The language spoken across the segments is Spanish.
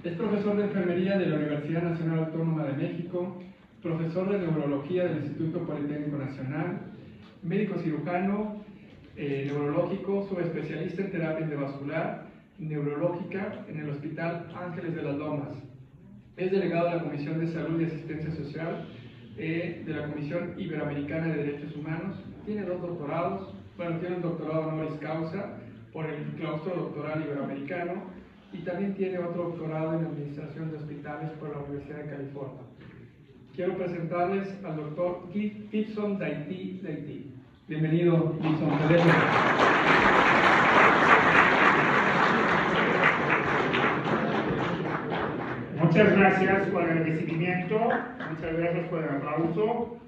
Es profesor de enfermería de la Universidad Nacional Autónoma de México, profesor de neurología del Instituto Politécnico Nacional, médico cirujano, neurológico, subespecialista en terapia endovascular, neurológica en el Hospital Ángeles de las Lomas. Es delegado de la Comisión de Salud y Asistencia Social de la Comisión Iberoamericana de Derechos Humanos. Tiene 2 doctorados, tiene un doctorado honoris causa por el Claustro Doctoral Iberoamericano y también tiene otro doctorado en Administración de Hospitales por la Universidad de California. Quiero presentarles al doctor Gibson Daity. Bienvenido, Gibson. Muchas gracias por el recibimiento, muchas gracias por el aplauso.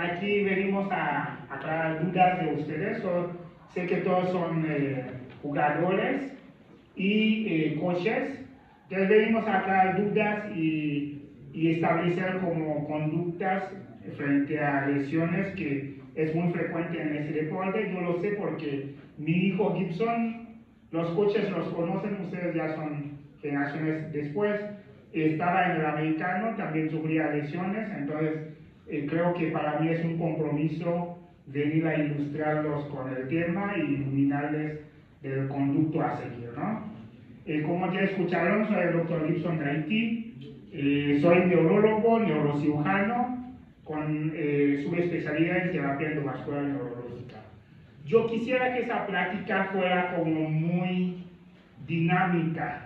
Aquí venimos a aclarar dudas de ustedes. Sé que todos son jugadores y coaches. Entonces venimos a aclarar dudas y establecer como conductas frente a lesiones que es muy frecuente en ese deporte. Yo lo sé porque mi hijo Gibson, los coaches los conocen, ustedes ya son generaciones después. Estaba en el americano, también sufría lesiones, entonces creo que para mí es un compromiso venir a ilustrarlos con el tema y iluminarles del conducto a seguir, ¿no? Como ya escucharon, soy el doctor Gibson Daity, soy neurólogo, neurocirujano, con subespecialidad en terapia endovascular neurológica. Yo quisiera que esa plática fuera como muy dinámica.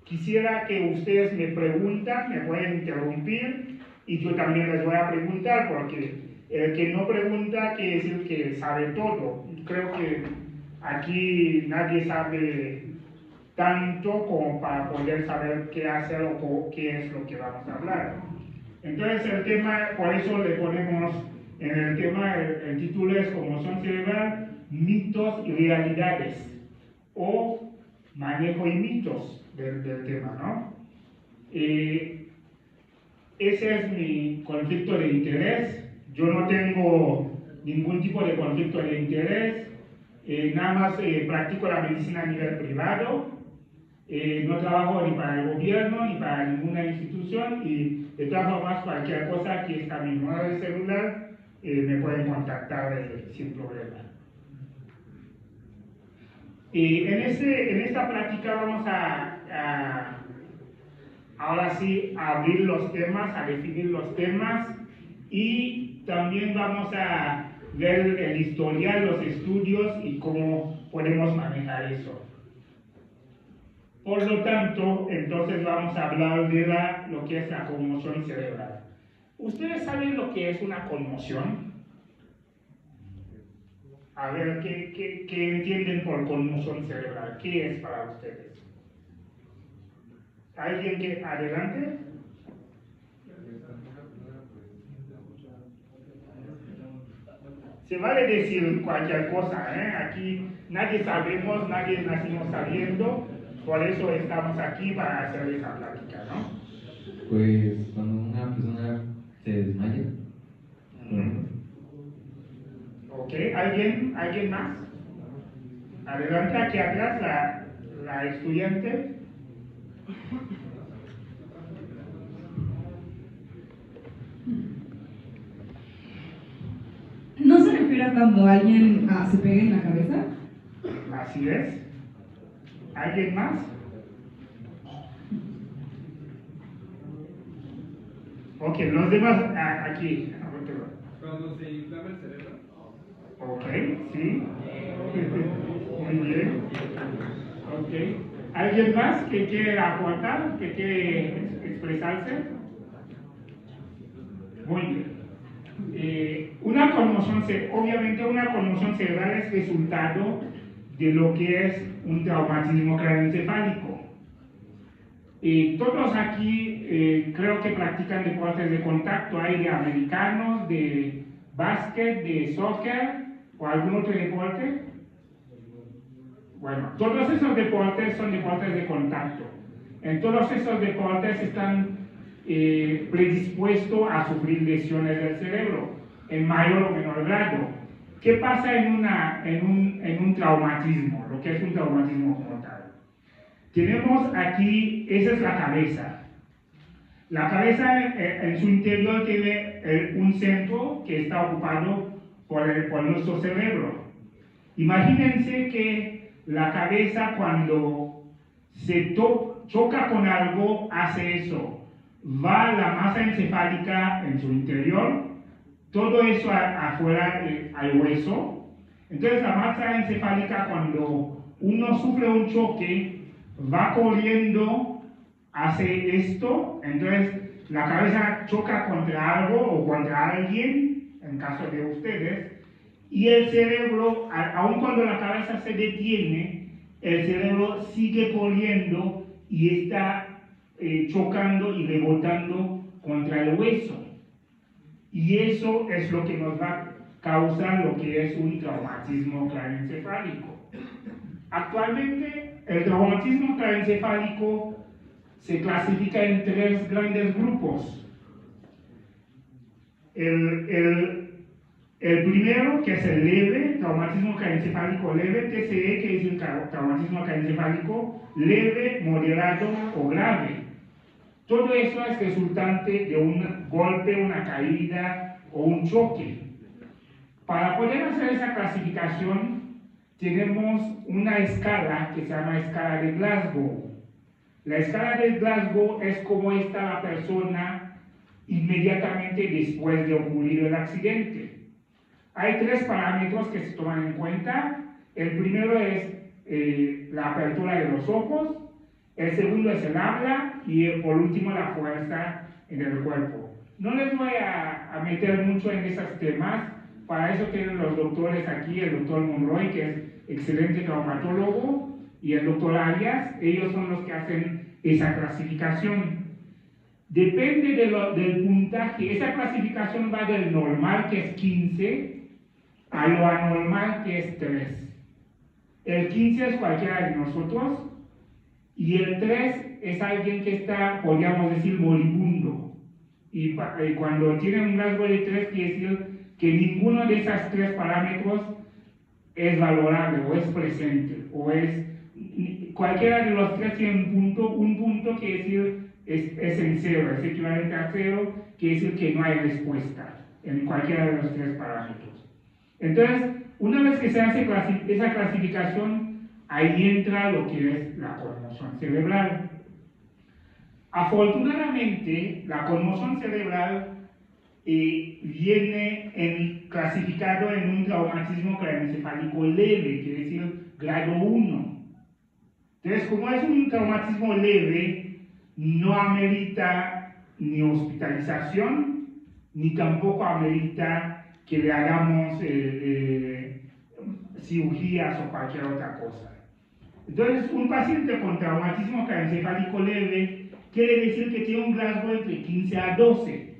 Quisiera que ustedes me preguntan, me pueden interrumpir y yo también les voy a preguntar, porque el que no pregunta quiere decir que sabe todo. Creo que aquí nadie sabe tanto como para poder saber qué hacer o qué es lo que vamos a hablar. Entonces el tema, por eso le ponemos en el tema, el título es Conmoción cerebral, mitos y realidades, o manejo y mitos del tema, ¿no? Ese es mi conflicto de interés. Yo no tengo ningún tipo de conflicto de interés, nada más practico la medicina a nivel privado, no trabajo ni para el gobierno ni para ninguna institución y de todas formas cualquier cosa, aquí está mi número de celular, me pueden contactar sin problema. En esta plática vamos ahora sí a abrir los temas, a definir los temas y también vamos a ver el historial, los estudios y cómo podemos manejar eso. Por lo tanto, entonces vamos a hablar de lo que es la conmoción cerebral. ¿Ustedes saben lo que es una conmoción? A ver, ¿qué entienden por conmoción cerebral? ¿Qué es para ustedes? ¿Alguien que adelante? Se vale decir cualquier cosa, ¿eh? Aquí nadie sabemos, nadie nacimos sabiendo, por eso estamos aquí para hacer esa plática, ¿no? Pues cuando una persona se desmaya. Ok, ¿alguien más? Adelante, aquí atrás, la estudiante. ¿No se refiere a cuando alguien se pega en la cabeza? Así es. ¿Alguien más? Ok, los demás aquí. Cuando se inflama el cerebro. Ok, sí. Muy bien. Ok. ¿Alguien más que quiere aportar, que quiere expresarse? Muy bien. Obviamente una conmoción cerebral es resultado de lo que es un traumatismo craneoencefálico. Todos aquí creo que practican deportes de contacto, hay de americanos, de básquet, de soccer o algún otro deporte. Bueno, todos esos deportes son deportes de contacto. En todos esos deportes están predispuestos a sufrir lesiones del cerebro, en mayor o menor grado. ¿Qué pasa en un traumatismo? Lo que es un traumatismo como tal. Tenemos aquí, esa es la cabeza. La cabeza en su interior tiene un centro que está ocupado por nuestro cerebro. Imagínense que la cabeza cuando se choca con algo hace eso. Va la masa encefálica en su interior, todo eso afuera al hueso. Entonces la masa encefálica cuando uno sufre un choque va corriendo, hace esto, entonces la cabeza choca contra algo o contra alguien, en caso de ustedes, y el cerebro, aun cuando la cabeza se detiene, el cerebro sigue corriendo y está chocando y rebotando contra el hueso. Y eso es lo que nos va a causar lo que es un traumatismo craneoencefálico. Actualmente, el traumatismo craneoencefálico se clasifica en 3 grandes grupos. El primero, que es el leve, traumatismo craneoencefálico leve, TCE, que es el traumatismo craneoencefálico leve, moderado o grave. Todo eso es resultante de un golpe, una caída o un choque. Para poder hacer esa clasificación, tenemos una escala que se llama escala de Glasgow. La escala de Glasgow es cómo está la persona inmediatamente después de ocurrir el accidente. Hay 3 parámetros que se toman en cuenta. El primero es la apertura de los ojos, el segundo es el habla y por último la fuerza en el cuerpo. No les voy a meter mucho en esos temas, para eso tienen los doctores aquí, el doctor Monroy, que es excelente traumatólogo, y el doctor Arias, ellos son los que hacen esa clasificación. Depende del puntaje, esa clasificación va del normal, que es 15, a lo anormal, que es 3. El 15 es cualquiera de nosotros, y el 3 es alguien que está, podríamos decir, moribundo. Y cuando tiene un rasgo de 3, quiere decir que ninguno de esos 3 parámetros es valorable, o es presente, o es... Cualquiera de los 3 tiene un punto quiere decir es en 0, es equivalente a 0, quiere decir que no hay respuesta en cualquiera de los 3 parámetros. Entonces, una vez que se hace esa clasificación, ahí entra lo que es la conmoción cerebral. Afortunadamente, la conmoción cerebral viene clasificado en un traumatismo craneoencefálico leve, quiere decir grado 1. Entonces, como es un traumatismo leve, no amerita ni hospitalización, ni tampoco amerita que le hagamos cirugías o cualquier otra cosa. Entonces, un paciente con traumatismo craneoencefálico leve quiere decir que tiene un Glasgow entre 15 a 12.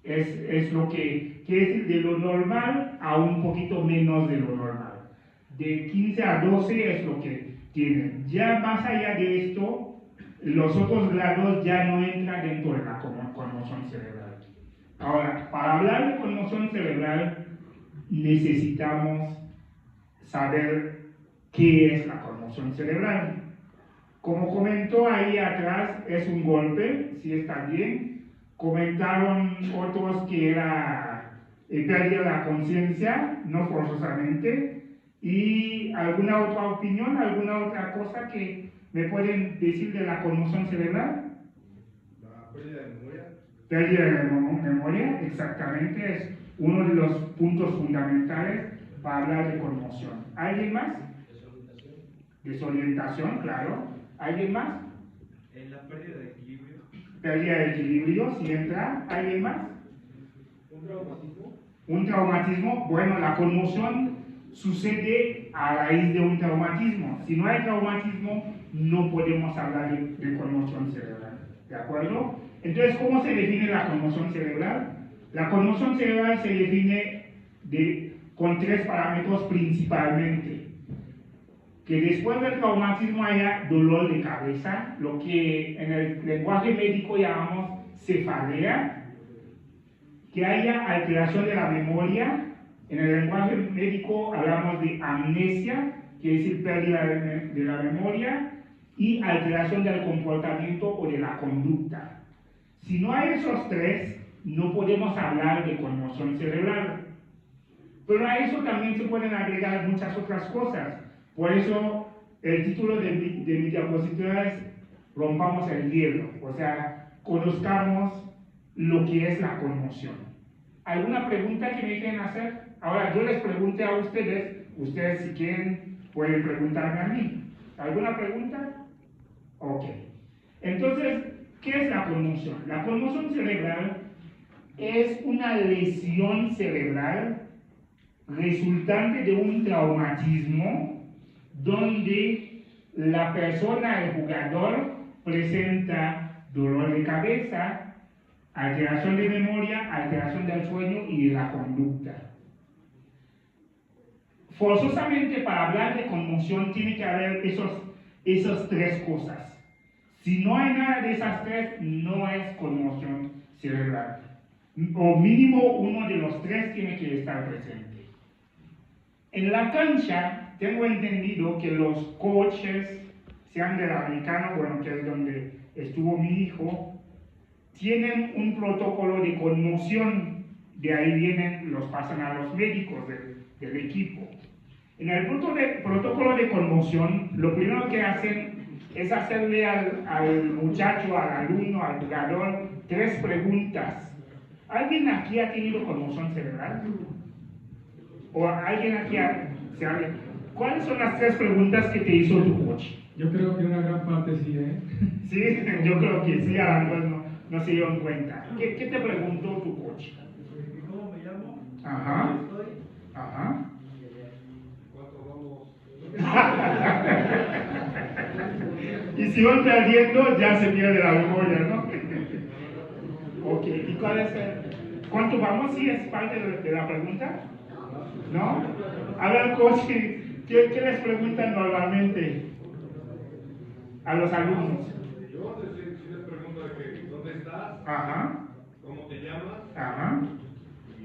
Es lo que quiere decir de lo normal a un poquito menos de lo normal. De 15 a 12 es lo que tienen. Ya más allá de esto, los otros grados ya no entran dentro de la conmoción cerebral. Ahora, para hablar de conmoción cerebral, necesitamos saber qué es la conmoción cerebral. Como comentó ahí atrás, es un golpe, sí está bien. Comentaron otros que era pérdida de la conciencia, no forzosamente. ¿Y alguna otra opinión, alguna otra cosa que me pueden decir de la conmoción cerebral? La pérdida de memoria. Pérdida de memoria, exactamente, es uno de los puntos fundamentales para hablar de conmoción. ¿Alguien más? Desorientación. Desorientación, claro. ¿Alguien más? La pérdida de equilibrio. Pérdida de equilibrio, si entra. ¿Alguien más? Un traumatismo. Un traumatismo, bueno, la conmoción sucede a raíz de un traumatismo. Si no hay traumatismo, no podemos hablar de conmoción cerebral. ¿De acuerdo? Entonces, ¿cómo se define la conmoción cerebral? La conmoción cerebral se define con 3 parámetros principalmente. Que después del traumatismo haya dolor de cabeza, lo que en el lenguaje médico llamamos cefalea, que haya alteración de la memoria. En el lenguaje médico hablamos de amnesia, quiere decir pérdida de la memoria, y alteración del comportamiento o de la conducta. Si no hay esos tres, no podemos hablar de conmoción cerebral. Pero a eso también se pueden agregar muchas otras cosas. Por eso el título de mi diapositiva es Rompamos el hielo, o sea, conozcamos lo que es la conmoción. ¿Alguna pregunta que me quieren hacer? Ahora yo les pregunté a ustedes si quieren pueden preguntarme a mí. ¿Alguna pregunta? Ok. Entonces, ¿qué es la conmoción? La conmoción cerebral es una lesión cerebral resultante de un traumatismo donde la persona, el jugador, presenta dolor de cabeza, alteración de memoria, alteración del sueño y de la conducta. Forzosamente para hablar de conmoción tiene que haber esas tres cosas. Si no hay nada de esas tres, no es conmoción cerebral. O mínimo uno de los tres tiene que estar presente. En la cancha, tengo entendido que los coaches, sean del americano, bueno, que es donde estuvo mi hijo, tienen un protocolo de conmoción. De ahí los pasan a los médicos del equipo. En el protocolo de conmoción, lo primero que hacen es hacerle al muchacho, al alumno, al jugador, 3 preguntas. ¿Alguien aquí ha tenido conmoción cerebral? ¿O alguien aquí sabe? ¿Cuáles son las 3 preguntas que te hizo tu coach? Yo creo que una gran parte sí, ¿eh? Sí, yo creo que sí, a lo mejor no se dieron cuenta. ¿Qué te preguntó tu coach? ¿Cómo me llamo? Ajá. ¿Dónde estoy? Ajá. ¿Cuánto vamos? Y si van perdiendo, ya se pierde la memoria, ¿no? Ok, ¿y cuál es cuánto vamos? ¿Sí es parte de la pregunta? ¿No? A ver, coach, ¿qué les preguntan normalmente a los alumnos? Yo sí les pregunto de que, ¿dónde estás? Ajá, ¿Cómo te llamas? ajá, Y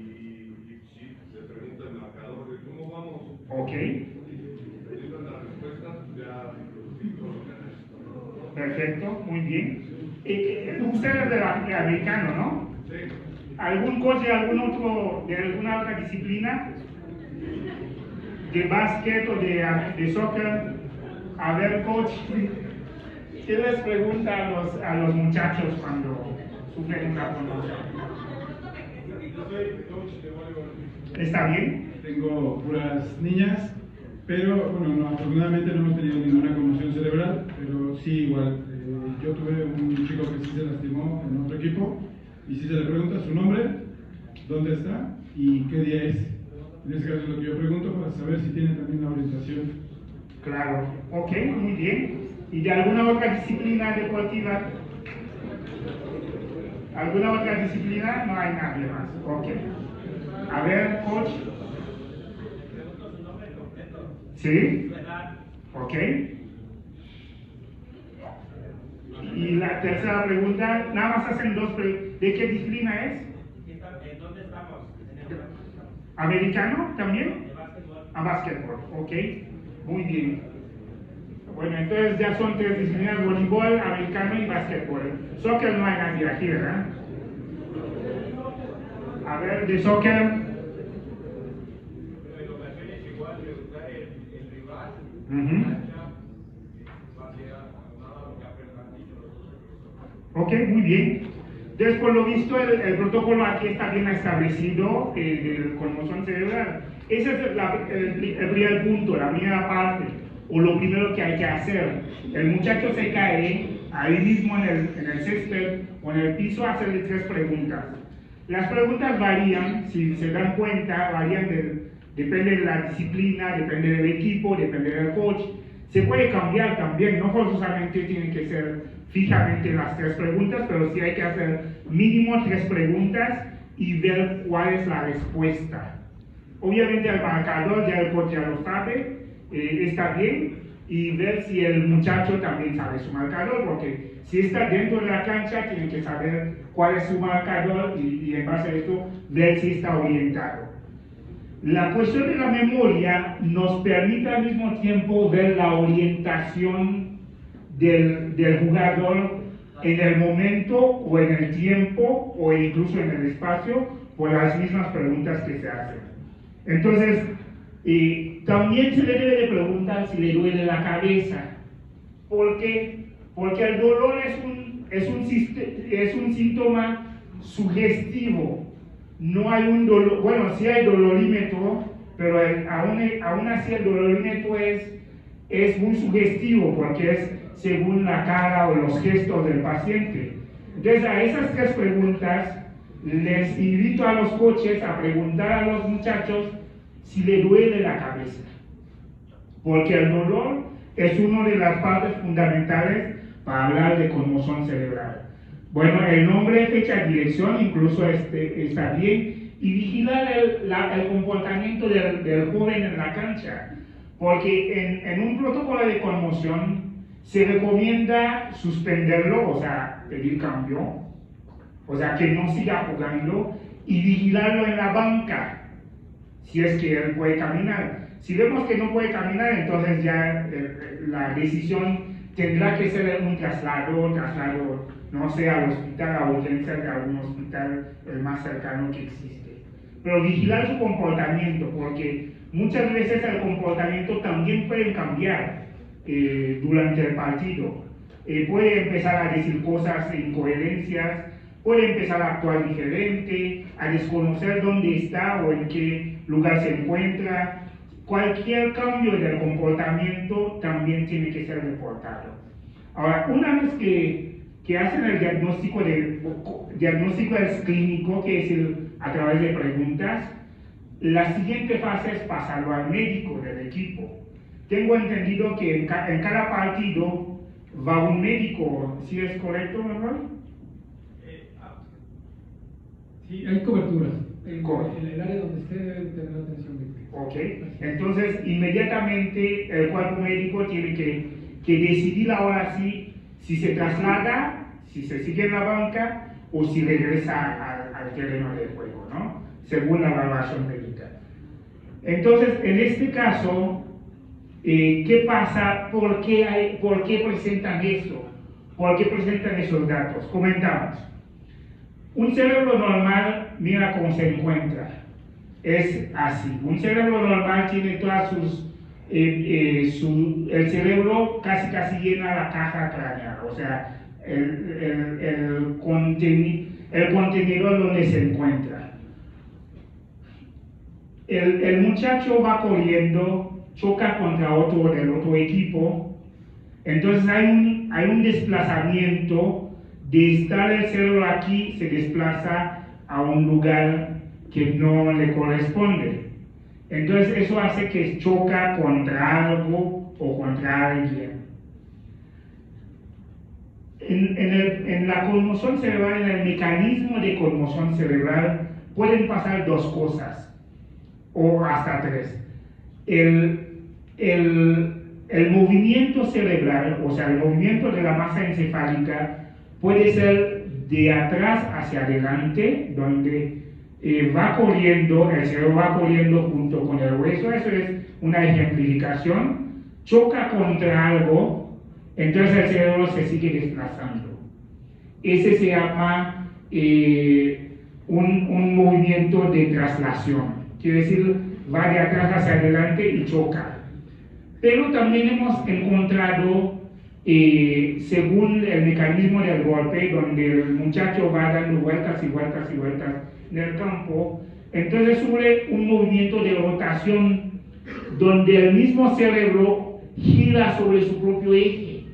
sí, se pregunta el marcador de cómo vamos. ok, Dependiendo de las respuestas, ya introducimos lo que necesitamos. perfecto, muy bien. Usted es del americano, ¿no? Sí. ¿Algún coach de alguna otra disciplina? ¿De básquet o de soccer? A ver, coach, ¿qué les pregunta a los muchachos cuando sufren una conmoción? Yo soy coach de voleibol. ¿Está bien? Tengo puras niñas, pero bueno, afortunadamente no hemos tenido ninguna conmoción cerebral, pero sí igual. Yo tuve un chico que sí se lastimó en otro equipo y sí se le pregunta su nombre, dónde está y qué día es. En ese caso es lo que yo pregunto para saber si tiene también la orientación. Claro, ok, muy bien. ¿Y de alguna otra disciplina deportiva? ¿Alguna otra disciplina? No hay nadie más. Ok. A ver, coach. ¿Sí? Ok. Y la tercera pregunta, nada más hacen 2 preguntas. ¿De qué disciplina es? ¿Dónde estamos? ¿Americano también? De básquetbol. A básquetbol, ok. Muy bien. Bueno, entonces ya son 3 disciplinas, voleibol, americano y básquetbol. Soccer no hay nadie aquí, ¿verdad? A ver, de soccer. En ocasiones igual le gusta el rival, Ujú. Ok, muy bien. Entonces, por lo visto, el protocolo aquí está bien establecido de conmoción cerebral. Ese es el primer punto, la primera parte, o lo primero que hay que hacer. El muchacho se cae ahí mismo en el césped o en el piso a hacerle 3 preguntas. Las preguntas varían, si se dan cuenta, depende de la disciplina, depende del equipo, depende del coach. Se puede cambiar también, no forzosamente tienen que ser fijamente las 3 preguntas, pero sí hay que hacer mínimo 3 preguntas y ver cuál es la respuesta. Obviamente el marcador ya el coach ya lo sabe, está bien, y ver si el muchacho también sabe su marcador, porque si está dentro de la cancha tiene que saber cuál es su marcador y en base a esto ver si está orientado. La cuestión de la memoria nos permite al mismo tiempo ver la orientación del jugador en el momento o en el tiempo o incluso en el espacio por las mismas preguntas que se hacen. Entonces, también se le debe de preguntar si le duele la cabeza. ¿Por qué? Porque el dolor es un síntoma sugestivo. No hay un dolor, bueno, sí hay dolorímetro, pero aún así el dolorímetro es muy sugestivo porque es según la cara o los gestos del paciente. Entonces, a esas tres preguntas les invito a los coaches a preguntar a los muchachos si le duele la cabeza, porque el dolor es una de las partes fundamentales para hablar de conmoción cerebral. Bueno, el nombre, fecha, dirección, incluso está bien, y vigilar el comportamiento del joven en la cancha, porque en un protocolo de conmoción se recomienda suspenderlo, o sea, pedir cambio, o sea, que no siga jugando, y vigilarlo en la banca, si es que él puede caminar. Si vemos que no puede caminar, entonces ya la decisión tendrá que ser un traslado, no sé, al hospital, a urgencias de algún hospital el más cercano que existe. Pero vigilar su comportamiento, porque muchas veces el comportamiento también puede cambiar durante el partido. Puede empezar a decir cosas, incoherencias, puede empezar a actuar diferente, a desconocer dónde está o en qué lugar se encuentra. Cualquier cambio del comportamiento también tiene que ser reportado. Ahora, una vez que hacen el diagnóstico es clínico, que es a través de preguntas, la siguiente fase es pasarlo al médico del equipo. Tengo entendido que en cada partido va un médico, ¿sí es correcto, Manuel? Sí, hay coberturas. En el área donde esté deben tener atención médica. Ok, entonces inmediatamente el cuerpo médico tiene que decidir ahora si se traslada, si se sigue en la banca o si regresa al terreno de juego, ¿no? Según la evaluación médica. Entonces, en este caso, ¿qué pasa? ¿Por qué presentan eso? ¿Por qué presentan esos datos? Comentamos. Un cerebro normal, mira cómo se encuentra. Es así. Un cerebro normal tiene todas el cerebro casi llena la caja craneal, o sea, el contenedor donde se encuentra. El muchacho va corriendo, choca contra otro del otro equipo, entonces hay un desplazamiento de estar el cerebro aquí, se desplaza a un lugar que no le corresponde. Entonces eso hace que choca contra algo o contra alguien. En la conmoción cerebral, en el mecanismo de conmoción cerebral, pueden pasar dos cosas, o hasta tres. El movimiento cerebral, o sea, el movimiento de la masa encefálica, puede ser de atrás hacia adelante, donde va corriendo, el cerebro va corriendo junto con el hueso. Eso es una ejemplificación. Choca contra algo, entonces el cerebro se sigue desplazando. Ese se llama un movimiento de traslación. Quiere decir, va de atrás hacia adelante y choca. Pero también hemos encontrado, según el mecanismo del golpe, donde el muchacho va dando vueltas y vueltas y vueltas en el campo, entonces sube un movimiento de rotación donde el mismo cerebro gira sobre su propio eje.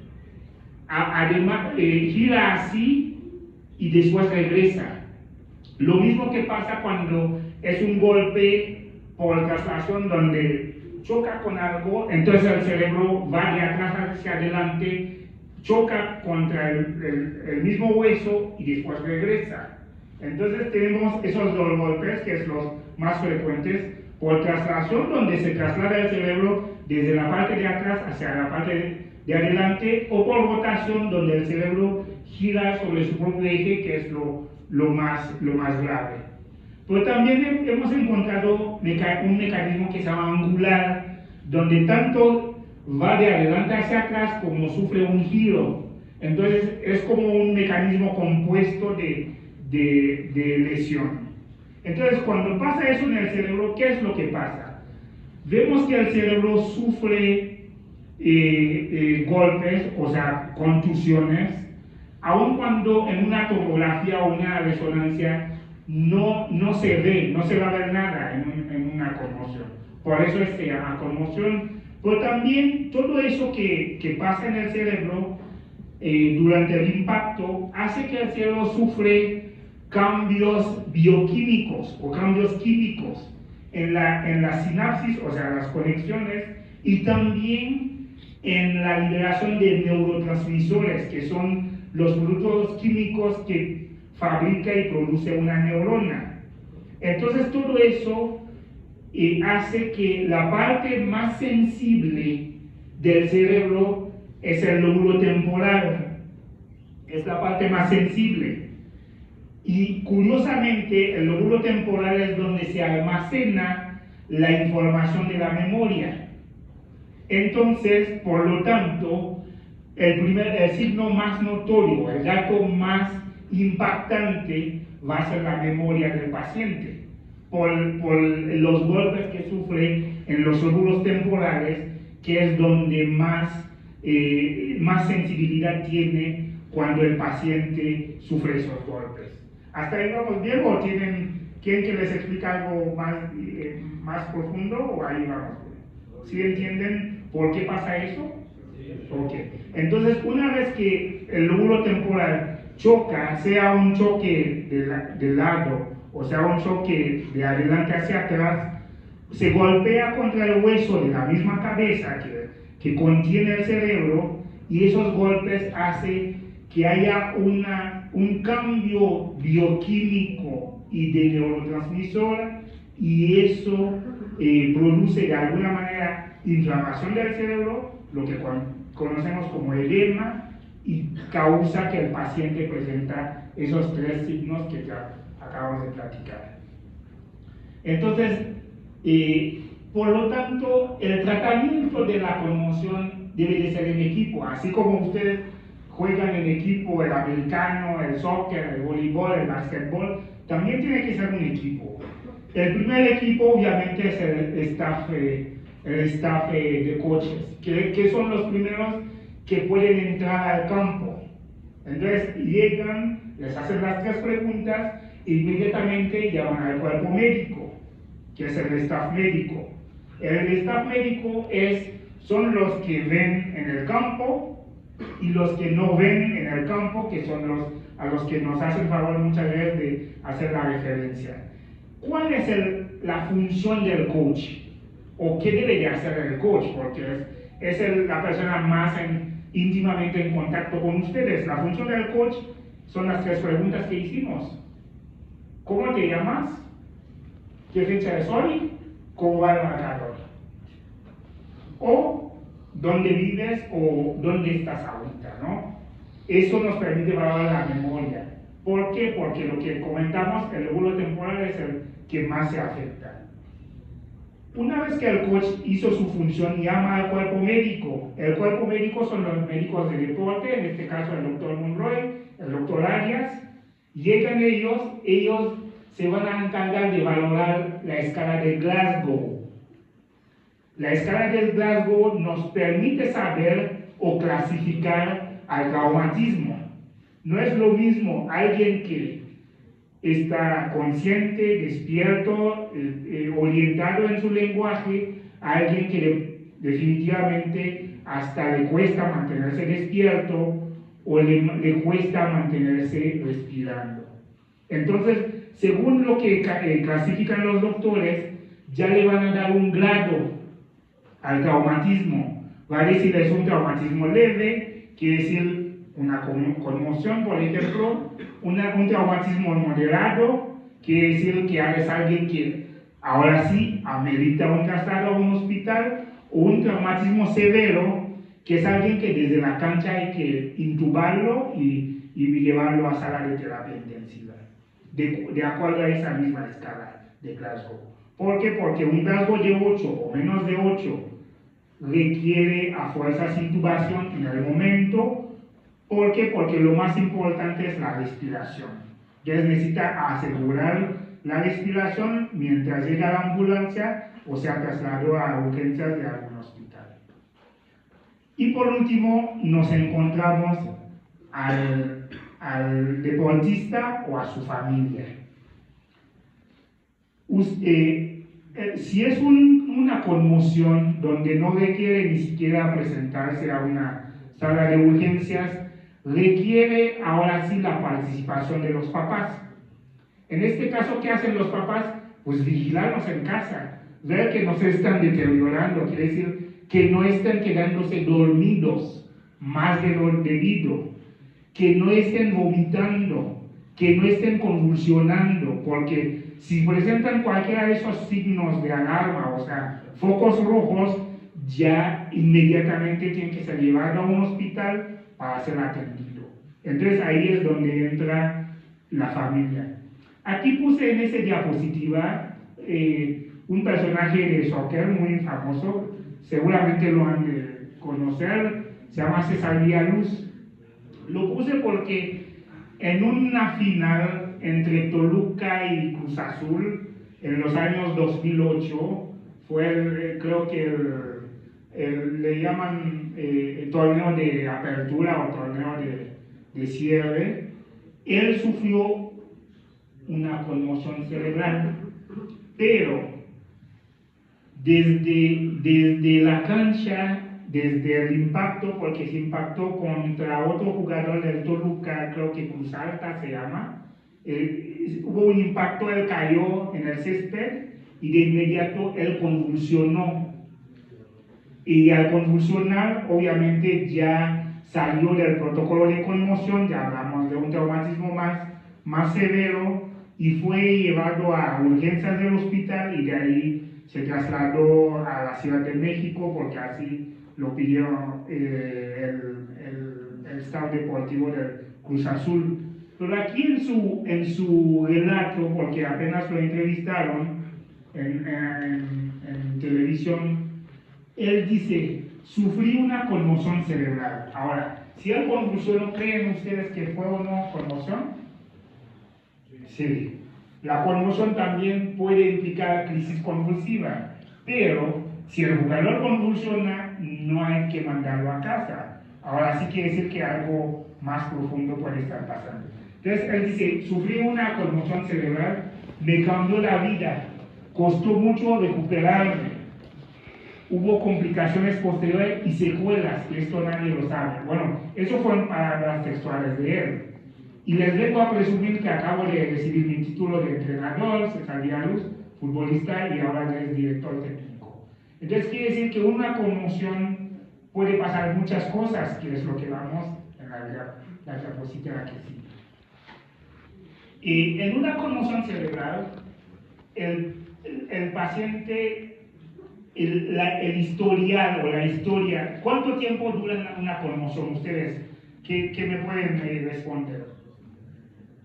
Además, gira así y después regresa. Lo mismo que pasa cuando es un golpe por traslación donde choca con algo, entonces el cerebro va de atrás hacia adelante, choca contra el mismo hueso y después regresa. Entonces tenemos esos dos golpes, que es los más frecuentes, por traslación, donde se traslada el cerebro desde la parte de atrás hacia la parte de adelante, o por rotación, donde el cerebro gira sobre su propio eje, que es lo más grave. Pero también hemos encontrado un mecanismo que se llama angular, donde tanto va de adelante hacia atrás como sufre un giro. Entonces es como un mecanismo compuesto de lesión. Entonces cuando pasa eso en el cerebro, ¿qué es lo que pasa? Vemos que el cerebro sufre golpes, o sea, contusiones, aun cuando en una tomografía o una resonancia no se ve, no se va a ver nada en una conmoción. Por eso se llama conmoción. Pero también todo eso que pasa en el cerebro durante el impacto hace que el cerebro sufre cambios bioquímicos o cambios químicos en la sinapsis, o sea, las conexiones, y también en la liberación de neurotransmisores, que son los productos químicos que fabrica y produce una neurona. Entonces todo eso hace que la parte más sensible del cerebro es el lóbulo temporal, es la parte más sensible. Y curiosamente el lóbulo temporal es donde se almacena la información de la memoria. Entonces, por lo tanto, el signo más notorio, el dato más impactante va a ser la memoria del paciente, por los golpes que sufre en los lóbulos temporales, que es donde más sensibilidad tiene cuando el paciente sufre esos golpes. ¿Hasta ahí vamos bien o quieren que les explique algo más profundo o ahí vamos? ¿Sí entienden por qué pasa eso? Ok. Entonces, una vez que el lóbulo temporal choca, sea un choque de lado o sea un choque de adelante hacia atrás, se golpea contra el hueso de la misma cabeza que contiene el cerebro, y esos golpes hacen que haya un cambio bioquímico y de neurotransmisor, y eso produce de alguna manera inflamación del cerebro, lo que conocemos como edema, y causa que el paciente presenta esos tres signos que ya acabamos de platicar. Entonces, por lo tanto, el tratamiento de la conmoción debe de ser en equipo, así como ustedes juegan en equipo, el americano, el soccer, el voleibol, el básquetbol, también tiene que ser un equipo. El primer equipo obviamente es el staff de coaches, que son los primeros que pueden entrar al campo. Entonces llegan, les hacen las tres preguntas e inmediatamente llaman al cuerpo médico, que es el staff médico. El staff médico son los que ven en el campo y los que no ven en el campo, que son a los que nos hacen favor muchas veces de hacer la referencia. ¿Cuál es la función del coach? ¿O qué debe de hacer el coach? Porque es la persona más íntimamente en contacto con ustedes. La función del coach son las tres preguntas que hicimos. ¿Cómo te llamas? ¿Qué fecha es hoy? ¿Cómo va el marcador? O dónde vives o dónde estás ahorita, ¿no? Eso nos permite valorar la memoria. ¿Por qué? Porque lo que comentamos, el lóbulo temporal es el que más se afecta. Una vez que el coach hizo su función, llama al cuerpo médico. El cuerpo médico son los médicos de deporte, en este caso el doctor Monroy, el doctor Arias. Llegan ellos se van a encargar de valorar la escala de Glasgow. La escala de Glasgow nos permite saber o clasificar al traumatismo. No es lo mismo alguien que está consciente, despierto, orientado en su lenguaje, a alguien que definitivamente hasta le cuesta mantenerse despierto o le cuesta mantenerse respirando. Entonces, según lo que clasifican los doctores, ya le van a dar un grado al traumatismo. Va a decir es un traumatismo leve, quiere decir una conmoción, por ejemplo, un traumatismo moderado, quiere decir que es alguien que ahora sí amerita un traslado a un hospital, o un traumatismo severo, que es alguien que desde la cancha hay que intubarlo y llevarlo a sala de terapia intensiva, de acuerdo a esa misma escala de Glasgow. ¿Por qué? Porque un Glasgow de 8 o menos de 8 requiere a fuerzas intubación en el momento. ¿Por qué? Porque lo más importante es la respiración. Entonces necesita asegurar la respiración mientras llega la ambulancia o sea trasladó a urgencias de algún hospital. Y por último nos encontramos al deportista o a su familia. Si es una conmoción donde no requiere ni siquiera presentarse a una sala de urgencias, requiere ahora sí la participación de los papás. En este caso, ¿qué hacen los papás? Pues vigilarnos en casa, ver que no se están deteriorando, quiere decir que no estén quedándose dormidos más de lo debido, que no estén vomitando, que no estén convulsionando, porque si presentan cualquiera de esos signos de alarma, o sea, focos rojos, ya inmediatamente tienen que ser llevados a un hospital para ser atendido. Entonces ahí es donde entra la familia. Aquí puse en esa diapositiva un personaje de soccer muy famoso, seguramente lo han de conocer, se llama César Villaluz. Lo puse porque en una final entre Toluca y Cruz Azul en los años 2008 fue creo que le llaman torneo de apertura o torneo de cierre. Él sufrió una conmoción cerebral, pero desde la cancha, desde el impacto, porque se impactó contra otro jugador del Toluca, creo que Cruz Alta se llama, hubo un impacto, él cayó en el césped y de inmediato él convulsionó. Y al convulsionar, obviamente ya salió del protocolo de conmoción, ya hablamos de un traumatismo más severo, y fue llevado a urgencias del hospital y de ahí se trasladó a la Ciudad de México porque así lo pidieron el staff deportivo del Cruz Azul. Pero aquí en su relato, porque apenas lo entrevistaron en televisión, él dice, sufrí una conmoción cerebral. Ahora, si él convulsionó, ¿creen ustedes que fue o no conmoción? Sí. La conmoción también puede implicar crisis convulsiva, pero si el jugador convulsiona, no hay que mandarlo a casa. Ahora sí quiere decir que algo más profundo puede estar pasando. Entonces él dice, sufrí una conmoción cerebral, me cambió la vida, costó mucho recuperarme, hubo complicaciones posteriores y secuelas, que esto nadie lo sabe. Bueno, eso fueron palabras textuales de él. Y les vengo a presumir que acabo de recibir mi título de entrenador, César Villaluz, futbolista, y ahora ya es director técnico. Entonces quiere decir que una conmoción puede pasar muchas cosas, que es lo que vamos en la diapositiva que sigue. Y en una conmoción cerebral, el paciente, el historial o la historia, ¿cuánto tiempo dura una conmoción? Ustedes, ¿qué me pueden responder?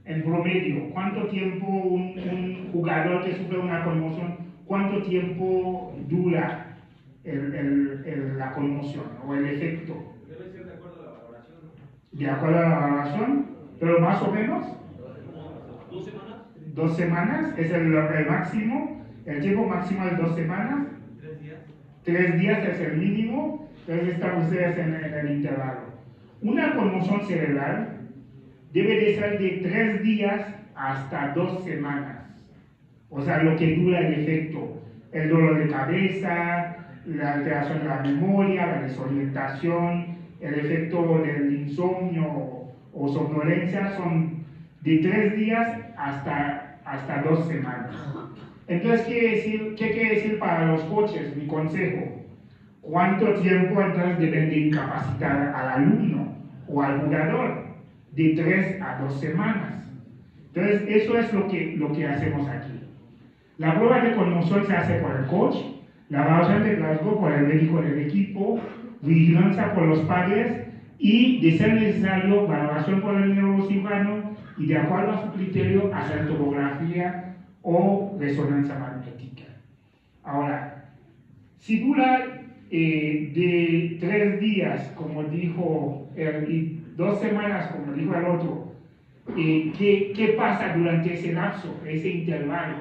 En promedio, ¿cuánto tiempo un jugador que sufre una conmoción, cuánto tiempo dura la conmoción o el efecto? Debe ser de acuerdo a la valoración, ¿no? De acuerdo a la valoración, pero más o menos. 2 semanas. 2 semanas es el máximo, el tiempo máximo es 2 semanas. 3 días. 3 días es el mínimo, entonces están ustedes en el intervalo. Una conmoción cerebral debe de ser de 3 días hasta 2 semanas. O sea, lo que dura el efecto. El dolor de cabeza, la alteración de la memoria, la desorientación, el efecto del insomnio o somnolencia son de 3 días hasta 2 semanas. Entonces, ¿qué quiere decir para los coaches? Mi consejo. ¿Cuánto tiempo entonces deben de incapacitar al alumno o al jugador? De 3 a 2 semanas. Entonces, eso es lo que hacemos aquí. La prueba de conmoción se hace por el coach, la evaluación de Glasgow por el médico del equipo, vigilancia por los padres y, de ser necesario, valoración por el neurocirujano y, de acuerdo a su criterio, hacer tomografía o resonancia magnética. Ahora, si dura de 3 días, como dijo él, y 2 semanas, como dijo el otro, ¿qué pasa durante ese lapso, ese intervalo?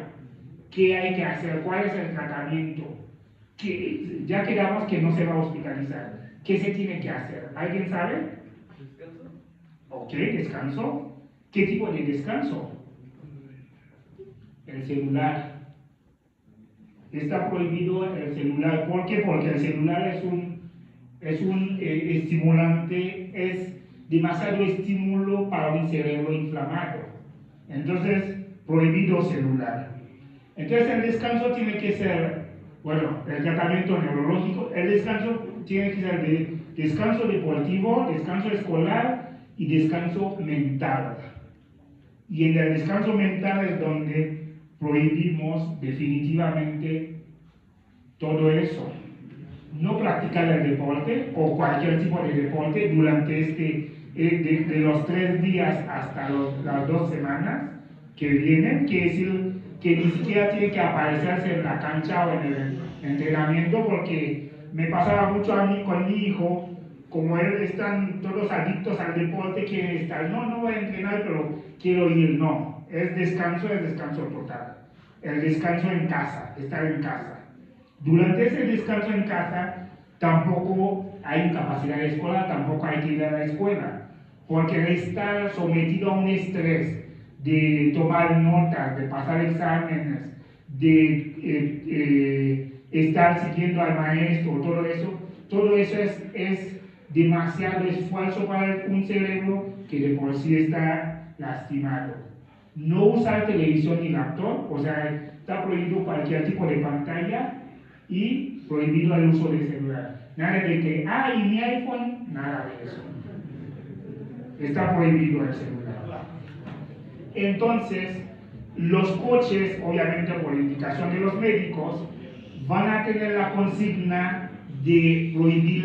¿Qué hay que hacer? ¿Cuál es el tratamiento? Ya quedamos que no se va a hospitalizar. ¿Qué se tiene que hacer? ¿Alguien sabe? Descanso. Ok, descanso. ¿Qué tipo de descanso? El celular. Está prohibido el celular. ¿Por qué? Porque el celular es un estimulante, es demasiado estímulo para un cerebro inflamado. Entonces, prohibido celular. Entonces, el descanso tiene que ser, bueno, el tratamiento neurológico, el descanso tiene que ser de descanso deportivo, descanso escolar y descanso mental. Y en el descanso mental es donde prohibimos definitivamente todo eso. No practicar el deporte o cualquier tipo de deporte durante de los 3 días hasta las 2 semanas que vienen, que decir que ni siquiera tiene que aparecerse en la cancha o en el entrenamiento, porque me pasaba mucho a mí con mi hijo, como él están todos adictos al deporte, quieren estar, no voy a entrenar, pero quiero ir, no, es descanso total. El descanso en casa, estar en casa. Durante ese descanso en casa, tampoco hay incapacidad escolar, tampoco hay que ir a la escuela, porque estar sometido a un estrés de tomar notas, de pasar exámenes, de estar siguiendo al maestro, todo eso es demasiado esfuerzo para un cerebro que de por sí está lastimado. No usar televisión ni laptop, o sea, está prohibido cualquier tipo de pantalla y prohibido el uso de celular. Nada de que, y mi iPhone, nada de eso. Está prohibido el celular. Entonces, los coaches, obviamente por indicación de los médicos, van a tener la consigna de prohibir